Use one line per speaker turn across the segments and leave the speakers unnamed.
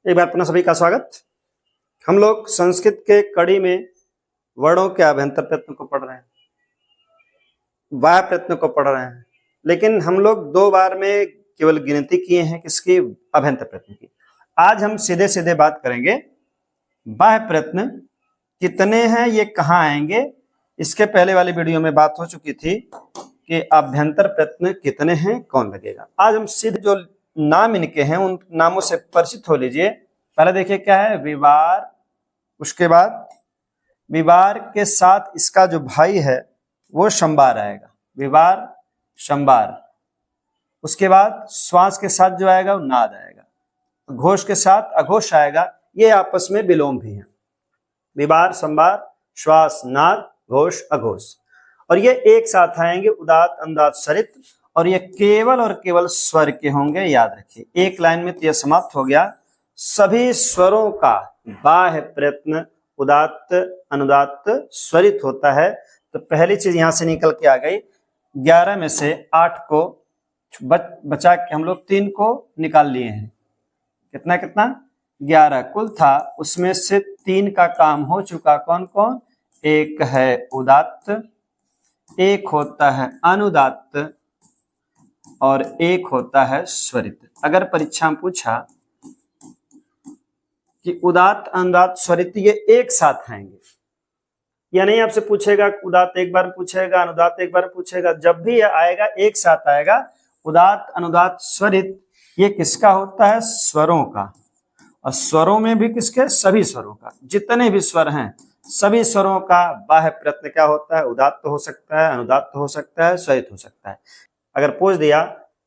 एक बार पुनः सभी का स्वागत। हम लोग संस्कृत के कड़ी में वर्णों के अभ्यंतर प्रयत्न को पढ़ रहे हैं, बाह्य प्रयत्न को पढ़ रहे हैं, लेकिन हम लोग 2 बार में केवल गिनती किए हैं किसकी, अभ्यंतर प्रयत्न की। आज हम सीधे सीधे बात करेंगे बाह्य प्रयत्न कितने हैं, ये कहाँ आएंगे। इसके पहले वाली वीडियो में बात हो चुकी थी कि अभ्यंतर प्रयत्न कितने हैं, कौन लगेगा। आज हम सीधे जो नाम इनके हैं उन नामों से परिचित हो लीजिए। पहले देखिए क्या है, विवार, उसके बाद विवार के साथ इसका जो भाई है वो संबार आएगा, विवार संबार। उसके बाद श्वास के साथ जो आएगा वो नाद आएगा, घोष के साथ अघोष आएगा। ये आपस में विलोम भी है, विवार संबार श्वास नाद घोष अघोष, और ये एक साथ आएंगे उदात्त अनुदात्त स्वरित, और ये केवल और केवल स्वर के होंगे। याद रखिए, एक लाइन में तो यह समाप्त हो गया। सभी स्वरों का बाह्य प्रयत्न उदात्त अनुदात्त स्वरित होता है। तो पहली चीज यहां से निकल के आ गई, 11 में से 8 को बचा के हम लोग 3 को निकाल लिए हैं। कितना कितना 11 कुल था, उसमें से 3 का काम हो चुका। कौन कौन? एक है उदात्त, एक होता है अनुदात्त, और एक होता है स्वरित। अगर परीक्षा में पूछा कि उदात्त अनुदात्त स्वरित ये एक साथ आएंगे, या नहीं आपसे पूछेगा उदात्त एक बार पूछेगा, अनुदात्त एक बार पूछेगा, जब भी यह आएगा एक साथ आएगा। उदात्त अनुदात्त स्वरित ये किसका होता है? स्वरों का। और स्वरों में भी किसके? सभी स्वरों का। जितने भी स्वर हैं सभी स्वरों का बाह्य प्रयत्न क्या होता है? उदात्त हो सकता है, अनुदात्त हो सकता है, स्वरित हो सकता है। अगर पूछ दिया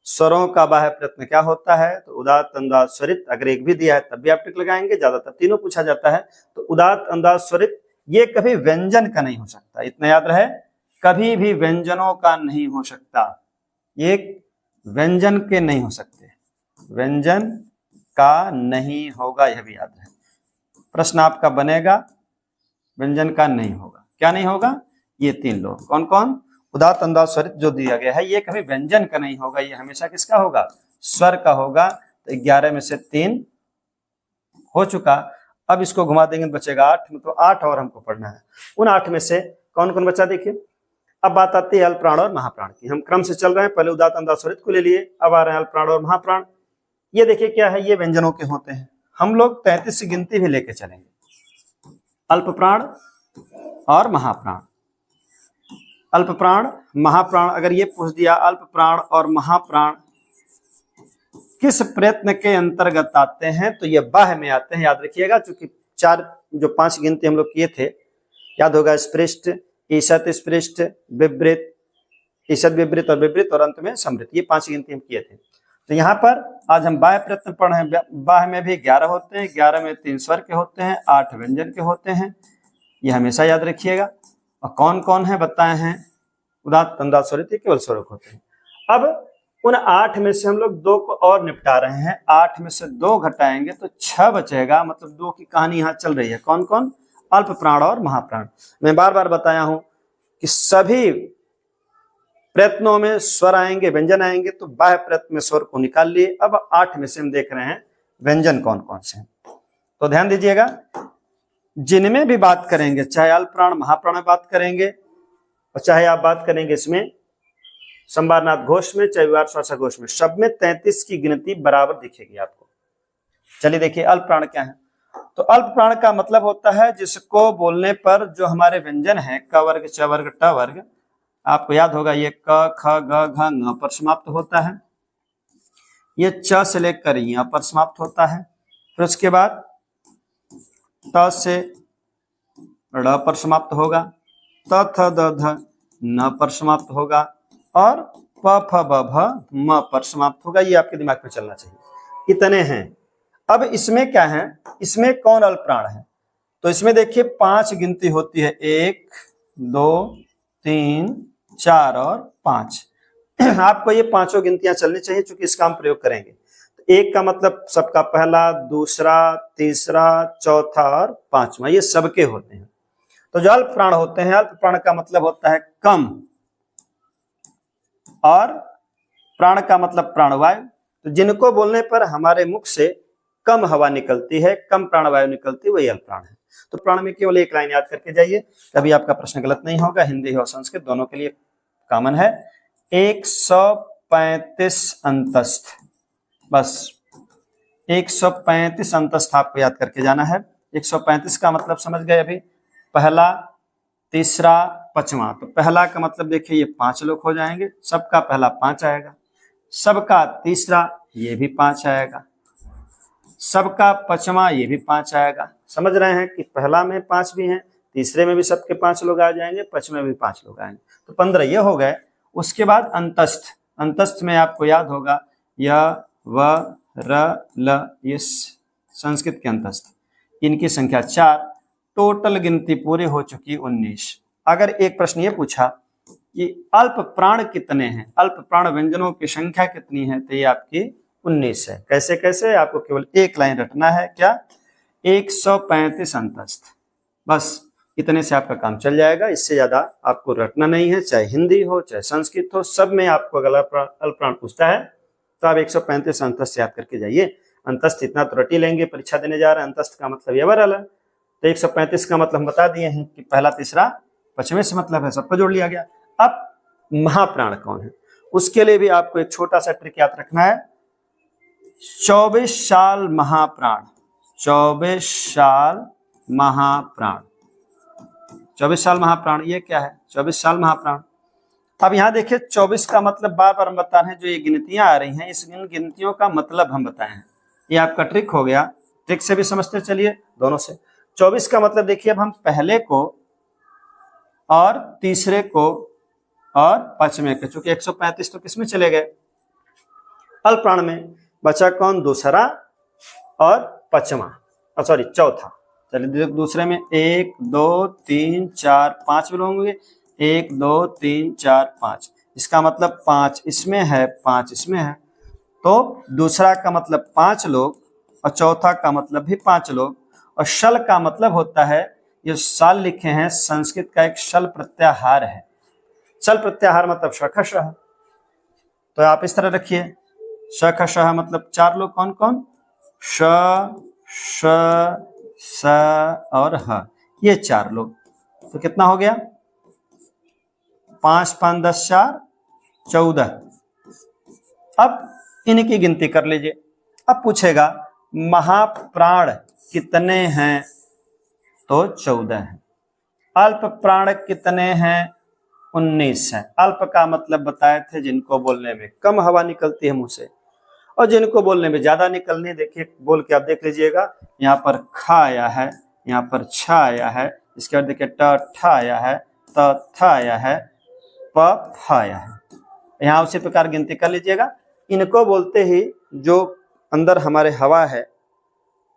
स्वरों का बाह्य प्रयत्न क्या होता है, तो उदात्त अनुदात्त स्वरित। अगर एक भी दिया है तब भी आप टिक लगाएंगे, ज्यादातर तीनों पूछा जाता है। तो उदात्त अनुदात्त स्वरित ये कभी व्यंजन का नहीं हो सकता, इतना याद रहे, कभी भी व्यंजनों का नहीं हो सकता। ये व्यंजन के नहीं हो सकते, व्यंजन का नहीं होगा, यह भी याद रहे। प्रश्न आपका बनेगा, व्यंजन का नहीं होगा। क्या नहीं होगा? ये 3 लोग कौन कौन? उदात्त अनुदात्त स्वरित जो दिया गया है ये कभी व्यंजन का नहीं होगा, ये हमेशा किसका होगा? स्वर का होगा। तो 11 में से 3 हो चुका। अब इसको घुमा देंगे तो बचेगा 8, मतलब 8 और हमको पढ़ना है। उन 8 में से कौन कौन बचा देखिए। अब बात आती है अल्पप्राण और महाप्राण की। हम क्रम से चल रहे हैं, पहले उदात्त अनुदात्त स्वरित को ले लिए, अब आ रहे हैं अल्पप्राण और महाप्राण। ये देखिए क्या है, ये व्यंजनों के होते हैं। हम लोग 33 की गिनती भी लेके चलेंगे। अल्पप्राण और महाप्राण, अल्पप्राण महाप्राण। अगर ये पूछ दिया अल्पप्राण और महाप्राण किस प्रयत्न के अंतर्गत आते हैं, तो ये बाह्य में आते हैं। याद रखिएगा, चूंकि 5 गिनती हम लोग किए थे, याद होगा, स्पृष्ट, ईशत स्पृष्ट, विवृत, ईशत विवृत और विवृत, और अंत में समृत। ये 5 गिनती हम किए थे। तो यहाँ पर आज हम बाह्य प्रयत्न पढ़ रहे हैं। बाह्य में भी 11 होते हैं, 11 में 3 स्वर के होते हैं, 8 व्यंजन के होते हैं। ये हमेशा याद रखिएगा। और कौन कौन है बताए हैं? उदात्त अनुदात्त स्वरित केवल स्वरों होते हैं। अब उन 8 में से हम लोग 2 को और निपटा रहे हैं। 8 में से 2 घटाएंगे तो 6 बचेगा, मतलब 2 की कहानी यहाँ चल रही है। कौन कौन? अल्पप्राण और महाप्राण। मैं बार बार बताया हूं कि सभी प्रयत्नों में स्वर आएंगे, व्यंजन आएंगे, तो बाह्य प्रयत्न में स्वर को निकाल लिए। अब 8 में से हम देख रहे हैं व्यंजन कौन कौन से हैं। तो ध्यान दीजिएगा, जिनमें भी बात करेंगे, चाहे अल्पप्राण महाप्राण में बात करेंगे, और चाहे आप बात करेंगे इसमें संबारनाथ घोष में, चाहे विवार श्वास घोष में, सब में 33 की गिनती बराबर दिखेगी आपको। चलिए देखिए अल्पप्राण क्या है। तो अल्पप्राण का मतलब होता है जिसको बोलने पर जो हमारे व्यंजन है, क वर्ग, च वर्ग, ट वर्ग, आपको याद होगा ये क ख ग घ ङ पर समाप्त होता है। ये च से लेकर य पर समाप्त होता है। फिर उसके बाद त से ड़ पर समाप्त होगा, त थ द ध न पर समाप्त होगा, और प फ ब भ म पर समाप्त होगा। ये आपके दिमाग में चलना चाहिए। इतने हैं। अब इसमें क्या है, इसमें कौन अल्पप्राण है? तो इसमें देखिए 5 गिनती होती है, 1 2 3 4 और 5। आपको ये 5 गिनतियां चलनी चाहिए, चूंकि इसका हम प्रयोग करेंगे। तो 1 का मतलब सबका पहला, दूसरा, तीसरा, चौथा और 5वां, ये सबके होते हैं। तो जो अल्पप्राण होते हैं, अल्पप्राण का मतलब होता है कम, और प्राण का मतलब प्राणवायु। तो जिनको बोलने पर हमारे मुख से कम हवा निकलती है, कम प्राणवायु निकलती है, वही अल्प प्राण है। तो प्राण में केवल एक लाइन याद करके जाइए, तभी आपका प्रश्न गलत नहीं होगा। हिंदी और संस्कृत दोनों के लिए कॉमन है। 135 अंतस्थ, बस 135 अंतस्थ आपको याद करके जाना है। 135 का मतलब समझ गए अभी, पहला, तीसरा, पांचवा। तो पहला का मतलब देखिए ये 5 लोग हो जाएंगे, सबका पहला 5 आएगा, सबका तीसरा ये भी 5 आएगा, सबका पांचवा ये भी 5 आएगा। समझ रहे हैं कि पहला में 5 भी हैं, तीसरे में भी सबके 5 लोग आ जाएंगे, पांचवें में भी 5 लोग आएंगे, तो 15 ये हो गए। उसके बाद अंतस्थ, अंतस्थ में आपको याद होगा य व र ल, ये संस्कृत के अंतस्थ, इनकी संख्या 4, टोटल गिनती पूरी हो चुकी 19। अगर एक प्रश्न ये पूछा कि अल्प प्राण कितने हैं, अल्प प्राण व्यंजनों की संख्या कितनी है, तो ये आपकी 19 है। कैसे कैसे, आपको केवल एक लाइन रटना है, क्या, 135 अंतस्थ, बस इतने से आपका काम चल जाएगा। इससे ज्यादा आपको रटना नहीं है, चाहे हिंदी हो चाहे संस्कृत हो, सब में आपको अगर अल्प प्राण पूछता है तो आप 135 अंतस्थ याद करके जाइए। अंतस्थ इतना तो रट ही लेंगे, परीक्षा देने जा रहे हैं। अंतस्थ का मतलब यवरल है, तो 135 का मतलब हम बता दिए हैं कि पहला, तीसरा, पांचवें से मतलब है, सबको जोड़ लिया गया। अब महाप्राण कौन है, उसके लिए भी आपको एक छोटा सा ट्रिक याद रखना है। 24 साल महाप्राण, 24 साल महाप्राण, 24 साल महाप्राण, ये क्या है, 24 साल महाप्राण। अब यहाँ देखिए 24 का मतलब बार बार हम बता रहे हैं, जो ये गिनतियां आ रही हैं, इस गिनतियों का मतलब हम बताए हैं। ये आपका ट्रिक हो गया, ट्रिक से भी समझते चलिए, दोनों से। 24 का मतलब देखिए, अब हम पहले को और तीसरे को और पांचवें को, चूंकि 135 तो किसमें चले गए, अल्प प्राण में, बचा कौन, दूसरा और पांचवा, सॉरी चौथा। चलिए दूसरे में 1 2 3 4 5 लोग होंगे, 1 2 3 4 5, इसका मतलब 5 इसमें है, 5 इसमें है, तो दूसरा का मतलब 5 लोग और चौथा का मतलब भी 5 लोग। और शल का मतलब होता है, ये साल लिखे हैं, संस्कृत का एक शल प्रत्याहार है। शल प्रत्याहार मतलब शखशः, तो आप इस तरह रखिए, शखशः मतलब 4 लोग, कौन कौन, श श स और ह, ये 4 लोग। तो कितना हो गया, 5 5 10 4 14। अब इनकी गिनती कर लीजिए। अब पूछेगा महाप्राण कितने हैं, तो 14 है। अल्प प्राण कितने हैं, 19 है। अल्प का मतलब बताए थे, जिनको बोलने में कम हवा निकलती है मुंह से, और जिनको बोलने में ज्यादा निकलनी। देखिए बोल के आप देख लीजिएगा, यहाँ पर ख आया है, यहाँ पर छ आया है, इसके बाद देखिए ट ठ आया है, त थ आया है, प फ आया है। यहाँ उसी प्रकार गिनती कर लीजिएगा। इनको बोलते ही जो अंदर हमारे हवा है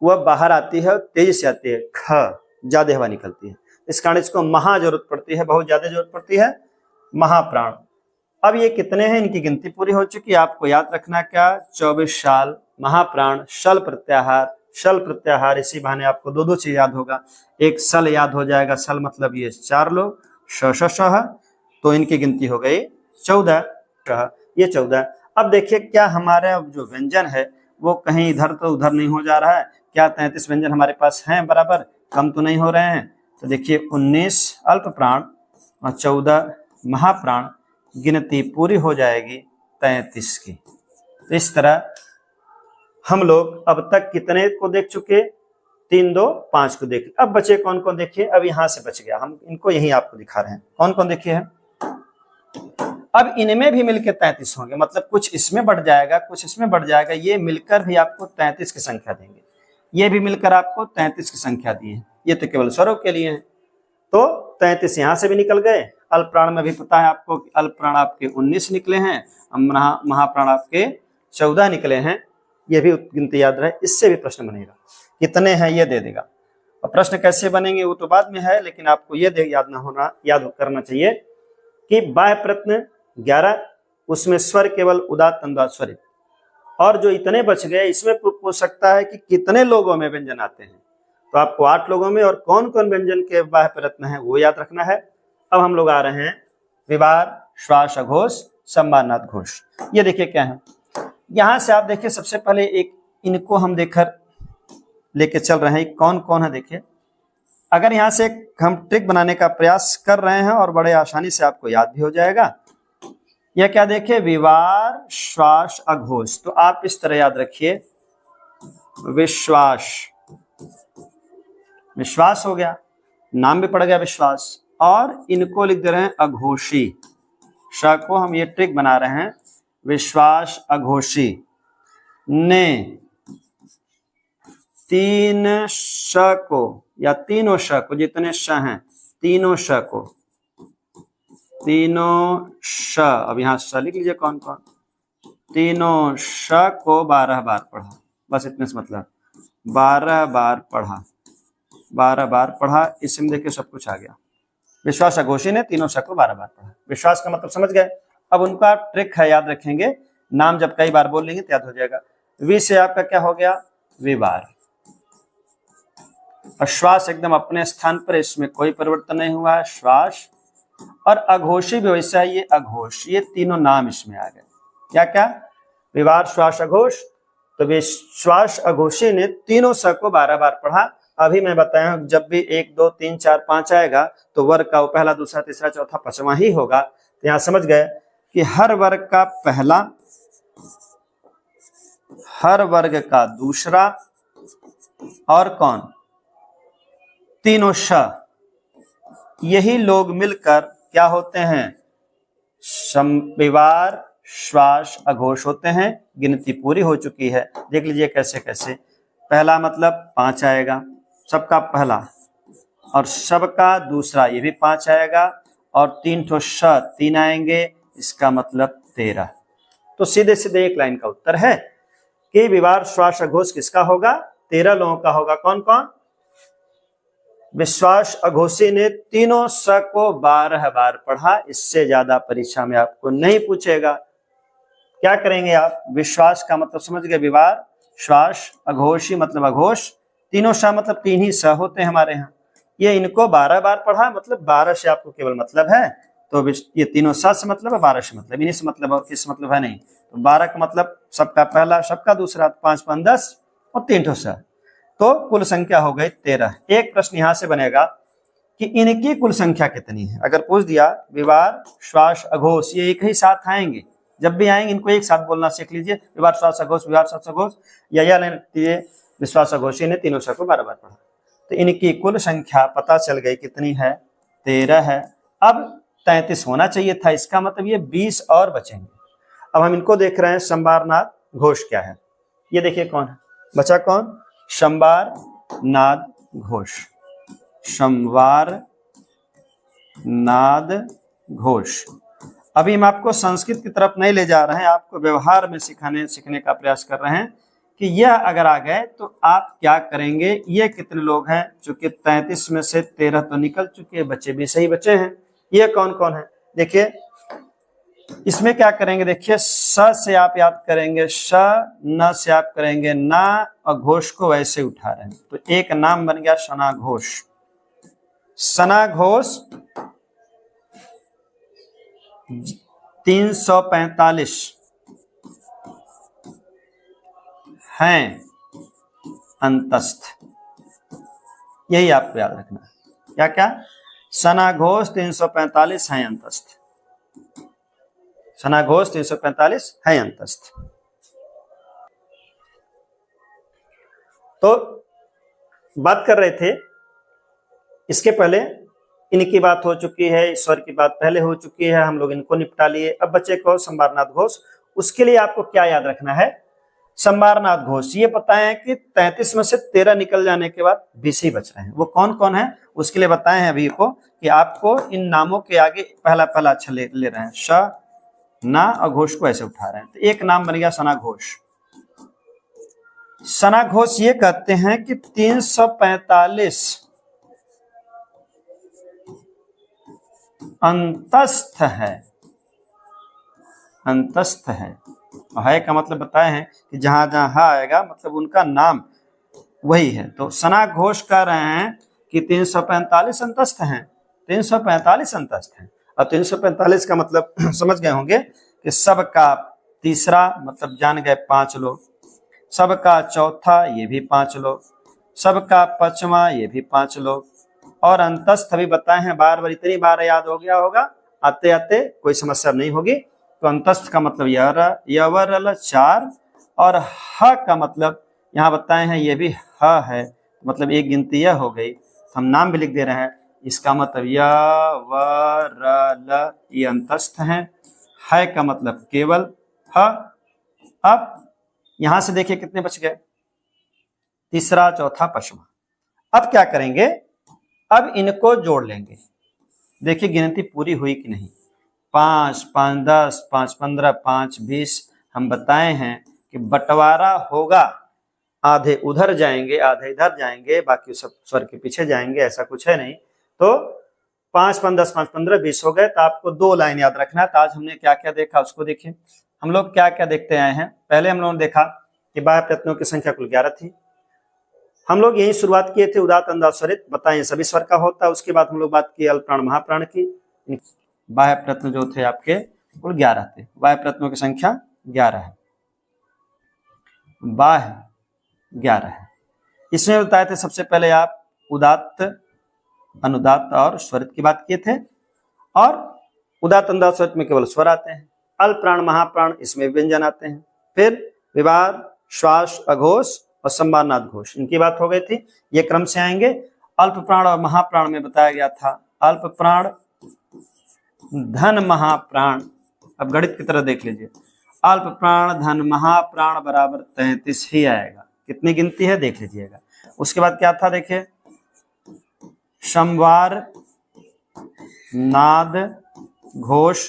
वह बाहर आती है, तेजी से आती है, ख ज्यादा हवा निकलती है, इस कारण इसको महा जरूरत पड़ती है, बहुत ज्यादा जरूरत पड़ती है, महाप्राण। अब ये कितने हैं, इनकी गिनती पूरी हो चुकी है। आपको याद रखना क्या, 24 साल महाप्राण, शल प्रत्याहार, शल प्रत्याहार, इसी बहाने आपको दो चीज याद होगा। एक सल याद हो जाएगा, सल मतलब ये 4 लोग, श, तो इनकी गिनती हो गई 14, ये 14। अब देखिए क्या हमारा जो व्यंजन है वो कहीं इधर तो उधर नहीं हो जा रहा है, क्या 33 व्यंजन हमारे पास हैं बराबर, कम तो नहीं हो रहे हैं। तो देखिए 19 अल्प प्राण और 14 महाप्राण, गिनती पूरी हो जाएगी 33 की। तो इस तरह हम लोग अब तक कितने को देख चुके, 3 2 5 को देख। अब बचे कौन कौन देखिए, अब यहां से बच गया, हम इनको यही आपको दिखा रहे हैं, कौन कौन देखिए है। अब इनमें भी मिलकर 33 होंगे, मतलब कुछ इसमें बढ़ जाएगा, कुछ इसमें बढ़ जाएगा, ये मिलकर भी आपको 33 की संख्या देंगे, ये भी मिलकर आपको 33 की संख्या दी है। ये तो केवल स्वरों के लिए है, तो 33 यहां से भी निकल गए। अल्प प्राण में भी पता है आपको कि अल्प प्राण आपके 19 निकले हैं, महाप्राण आपके 14 निकले हैं, ये भी गिनती याद रहे। इससे भी प्रश्न बनेगा, कितने हैं ये दे देगा। और प्रश्न कैसे बनेंगे वो तो बाद में है, लेकिन आपको ये याद करना चाहिए कि बाह्य प्रश्न 11, उसमें स्वर केवल उदात्त अनुदात्त स्वरित, और जो इतने बच गए इसमें पूछ सकता है कि कितने लोगों में व्यंजन आते हैं, तो आपको 8 लोगों में, और कौन कौन व्यंजन के बाह्य प्रयत्न है वो याद रखना है। अब हम लोग आ रहे हैं विवार, श्वास घोष, संवारनाद घोष। ये देखिए क्या है, यहां से आप देखिए सबसे पहले एक इनको हम देखकर लेके चल रहे हैं। कौन कौन है देखिए, अगर यहाँ से हम ट्रिक बनाने का प्रयास कर रहे हैं और बड़े आसानी से आपको याद भी हो जाएगा। यह क्या देखिए, विवार श्वास अघोष। तो आप इस तरह याद रखिए, विश्वास, विश्वास हो गया, नाम भी पड़ गया विश्वास, और इनको लिख दे रहे हैं अघोषी। श को हम ये ट्रिक बना रहे हैं, विश्वास अघोषी ने तीन श को या तीनों श को, जितने श हैं तीनों श को, तीनों श, अब यहां श लिख लीजिए कौन कौन, तीनों श को 12 बार पढ़ा। बस इतने से मतलब 12 बार पढ़ा, 12 बार पढ़ा। इसमें देखिए सब कुछ आ गया। विश्वास अघोषी ने तीनों श को 12 बार पढ़ा। विश्वास का मतलब समझ गए। अब उनका ट्रिक है, याद रखेंगे, नाम जब कई बार बोल लेंगे तो याद हो जाएगा। वी से आपका क्या हो गया, विवार। और श्वास एकदम अपने स्थान पर, इसमें कोई परिवर्तन नहीं हुआ है, श्वास। और अघोषी भी वैसा है, ये अघोष, ये तीनों नाम इसमें आ गए। क्या क्या, विवार श्वास अघोष। तो विश्वास अघोषी ने तीनों स को 12 बार पढ़ा। अभी मैं बताया हूं, जब भी 1 2 3 4 5 आएगा तो वर्ग का वो पहला दूसरा तीसरा चौथा पांचवा ही होगा। तो यहां समझ गए कि हर वर्ग का पहला, हर वर्ग का दूसरा, और कौन, तीनों श, यही लोग मिलकर क्या होते हैं, विवार श्वास अघोष होते हैं। गिनती पूरी हो चुकी है, देख लीजिए कैसे कैसे। पहला मतलब 5 आएगा, सबका पहला, और सबका दूसरा, ये भी 5 आएगा, और 3 ठो श 3 आएंगे, इसका मतलब 13। तो सीधे सीधे एक लाइन का उत्तर है कि विवार श्वास अघोष किसका होगा, 13 लोगों का होगा। कौन कौन, विश्वास अघोषी ने तीनों स को 12 बार पढ़ा। इससे ज्यादा परीक्षा में आपको नहीं पूछेगा। क्या करेंगे आप, विश्वास का मतलब समझ गए, विवार श्वास अघोषी मतलब अघोष, तीनों स मतलब 3 ही स होते हैं हमारे यहाँ। ये इनको 12 बार पढ़ा, मतलब 12 से आपको केवल मतलब है। तो ये तीनों स से मतलब है, 12 से मतलब, इन्हीं से मतलब और किस मतलब है नहीं। तो 12 का मतलब सबका पहला, सबका दूसरा, 5 5 10 और 3 ठो स, तो कुल संख्या हो गई 13। एक प्रश्न यहां से बनेगा कि इनकी कुल संख्या कितनी है। अगर पूछ दिया विवार श्वास अघोष, ये एक ही साथ आएंगे, जब भी आएंगे इनको एक साथ बोलना सीख लीजिए, विवार श्वास अघोष, विवार श्वास अघोष, या लेने विश्वास अघोषी ने तीनों स को 12 बार पढ़ा। तो इनकी कुल संख्या पता चल गई कितनी है, 13 है। अब 33 होना चाहिए था, इसका मतलब ये 20 और बचेंगे। अब हम इनको देख रहे हैं, संवारनाद घोष क्या है, ये देखिए कौन है, बचा कौन, संवार नाद घोष। संवार नाद घोष। अभी हम आपको संस्कृत की तरफ नहीं ले जा रहे हैं, आपको व्यवहार में सीखने का प्रयास कर रहे हैं कि यह अगर आ गए तो आप क्या करेंगे। ये कितने लोग हैं, चूंकि 33 में से 13 तो निकल चुके, बच्चे भी सही बचे हैं। ये कौन कौन है देखिए, इसमें क्या करेंगे देखिए, स से आप याद करेंगे श, न से आप करेंगे ना, और घोष को वैसे उठा रहे हैं। तो एक नाम बन गया सना घोष। सना घोष 345 हैं अंतस्थ, यही आपको याद रखना है। क्या क्या, सना घोष 345 हैं अंतस्थ, सना घोष 345 है अंतस्थ। तो बात कर रहे थे, इसके पहले इनकी बात हो चुकी है, ईश्वर की बात पहले हो चुकी है, हम लोग इनको निपटा लिए। अब बच्चे को संवारनाद घोष, उसके लिए आपको क्या याद रखना है, संवारनाद घोष ये बताएं कि 33 में से 13 निकल जाने के बाद 20 ही बच रहे हैं। वो कौन कौन है उसके लिए बताए हैं अभी को, कि आपको इन नामों के आगे पहला पहला अक्षर ले रहे हैं, श ना और घोष को ऐसे उठा रहे हैं। तो एक नाम बन गया सना घोष। सना घोष ये कहते हैं कि 345 अंतस्थ है, अंतस्थ है का मतलब बताए हैं कि जहां जहां हा आएगा मतलब उनका नाम वही है। तो सना घोष कह रहे हैं कि 345 अंतस्थ हैं, 345 अंतस्थ हैं। अब 345 का मतलब समझ गए होंगे कि सबका तीसरा मतलब जान गए 5 लोग, सबका चौथा ये भी 5 लोग, सबका पांचवा, ये भी 5 लोग। और अंतस्थ भी बताए हैं, बार बार इतनी बार याद हो गया होगा, आते आते कोई समस्या नहीं होगी। तो अंतस्थ का मतलब यवरल 4, और ह का मतलब यहाँ बताए हैं, ये भी ह है, मतलब एक गिनती यह हो गई। हम नाम भी लिख दे रहे हैं, इसका मतलब यवरल, ये अंतस्थ है। है का मतलब केवल ह। अब यहां से देखिए कितने बच गए, तीसरा, चौथा, पांचवा। अब क्या करेंगे, अब इनको जोड़ लेंगे। देखिए गिनती पूरी हुई कि नहीं। 5, 5, 10, 5, 15, 5, 20। हम बताए हैं कि बंटवारा होगा, आधे उधर जाएंगे आधे इधर जाएंगे, बाकी सब स्वर के पीछे जाएंगे, ऐसा कुछ है नहीं। तो 5, 5, 10, 5, 15, 20 हो गए। तो आपको 2 लाइन याद रखना है। तो आज हमने क्या क्या देखा उसको देखिए। हम लोग क्या क्या देखते आए हैं। पहले हम लोगों ने देखा कि बाह्य प्रयत्नों की संख्या कुल 11 थी। हम लोग यही शुरुआत किए थे, उदात्त अंदाज स्वरित बताएं सभी स्वर का होता है। उसके बाद हम लोग बात की अल्प प्राण महाप्राण की। बाह्य प्रयत्न जो थे आपके कुल 11 थे। बाह्य प्रयत्नों की संख्या 11 है, बाह्य 11 है। इसमें बताए थे सबसे पहले आप उदात्त, अनुदात्त और स्वरित की बात किए थे। और उदात्त अंदाज स्वरित में केवल स्वर आते हैं। अल्प प्राण महाप्राण, इसमें व्यंजन आते हैं। फिर विवार, श्वास, अघोष और संवारनाद घोष, इनकी बात हो गई थी। ये क्रम से आएंगे। अल्प प्राण और महाप्राण में बताया गया था अल्प प्राण धन महाप्राण। अब गणित की तरह देख लीजिए, अल्प प्राण धन महाप्राण बराबर 33 ही आएगा। कितनी गिनती है देख लीजिएगा। उसके बाद क्या था देखिए, संवार, नाद, घोष,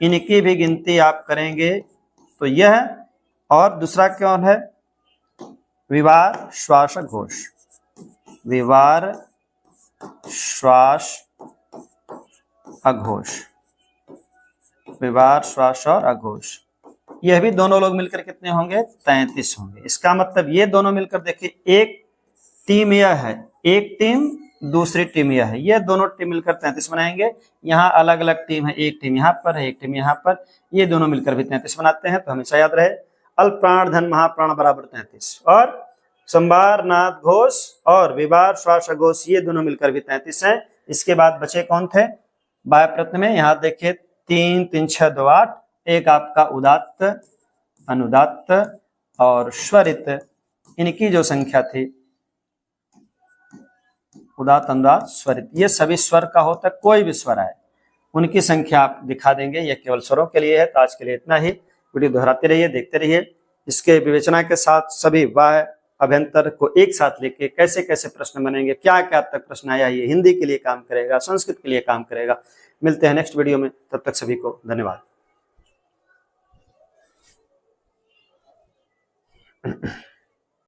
इनकी भी गिनती आप करेंगे तो यह। और दूसरा कौन है, विवार, श्वास, घोष। विवार, श्वास, अघोष। विवार, श्वास और अघोष, यह भी दोनों लोग मिलकर कितने होंगे, 33 होंगे। इसका मतलब ये दोनों मिलकर देखिए, एक टीम यह है, एक टीम दूसरी टीम यह है, ये दोनों टीम मिलकर 33 बनाएंगे। यहाँ अलग अलग टीम है, एक टीम यहाँ पर है, एक टीम यहाँ पर, ये दोनों मिलकर भी 33 बनाते हैं। तो हमेशा याद रहे, अल्प प्राण धन महाप्राण बराबर 33। और संवार, नाद, घोष और विवार, श्वास, घोष, ये दोनों मिलकर भी 33 हैं। इसके बाद बचे कौन थे बाह्य प्रयत्न में, यहाँ देखिए 3, 3, 6, 2, 8। एक आपका उदात्त, अनुदात्त और स्वरित, इनकी जो संख्या थी उदात्त, अनुदात्त, स्वरित, ये सभी स्वर का होता है। कोई भी स्वर आए उनकी संख्या आप दिखा देंगे। यह केवल स्वरों के लिए है। तो आज के लिए इतना ही। वीडियो दोहराते रहिए, देखते रहिए। इसके विवेचना के साथ सभी बाह्य अभ्यंतर को एक साथ लेके कैसे कैसे प्रश्न बनेंगे, क्या क्या तक प्रश्न आया, ये हिंदी के लिए काम करेगा, संस्कृत के लिए काम करेगा। मिलते हैं नेक्स्ट वीडियो में, तब तक सभी को धन्यवाद।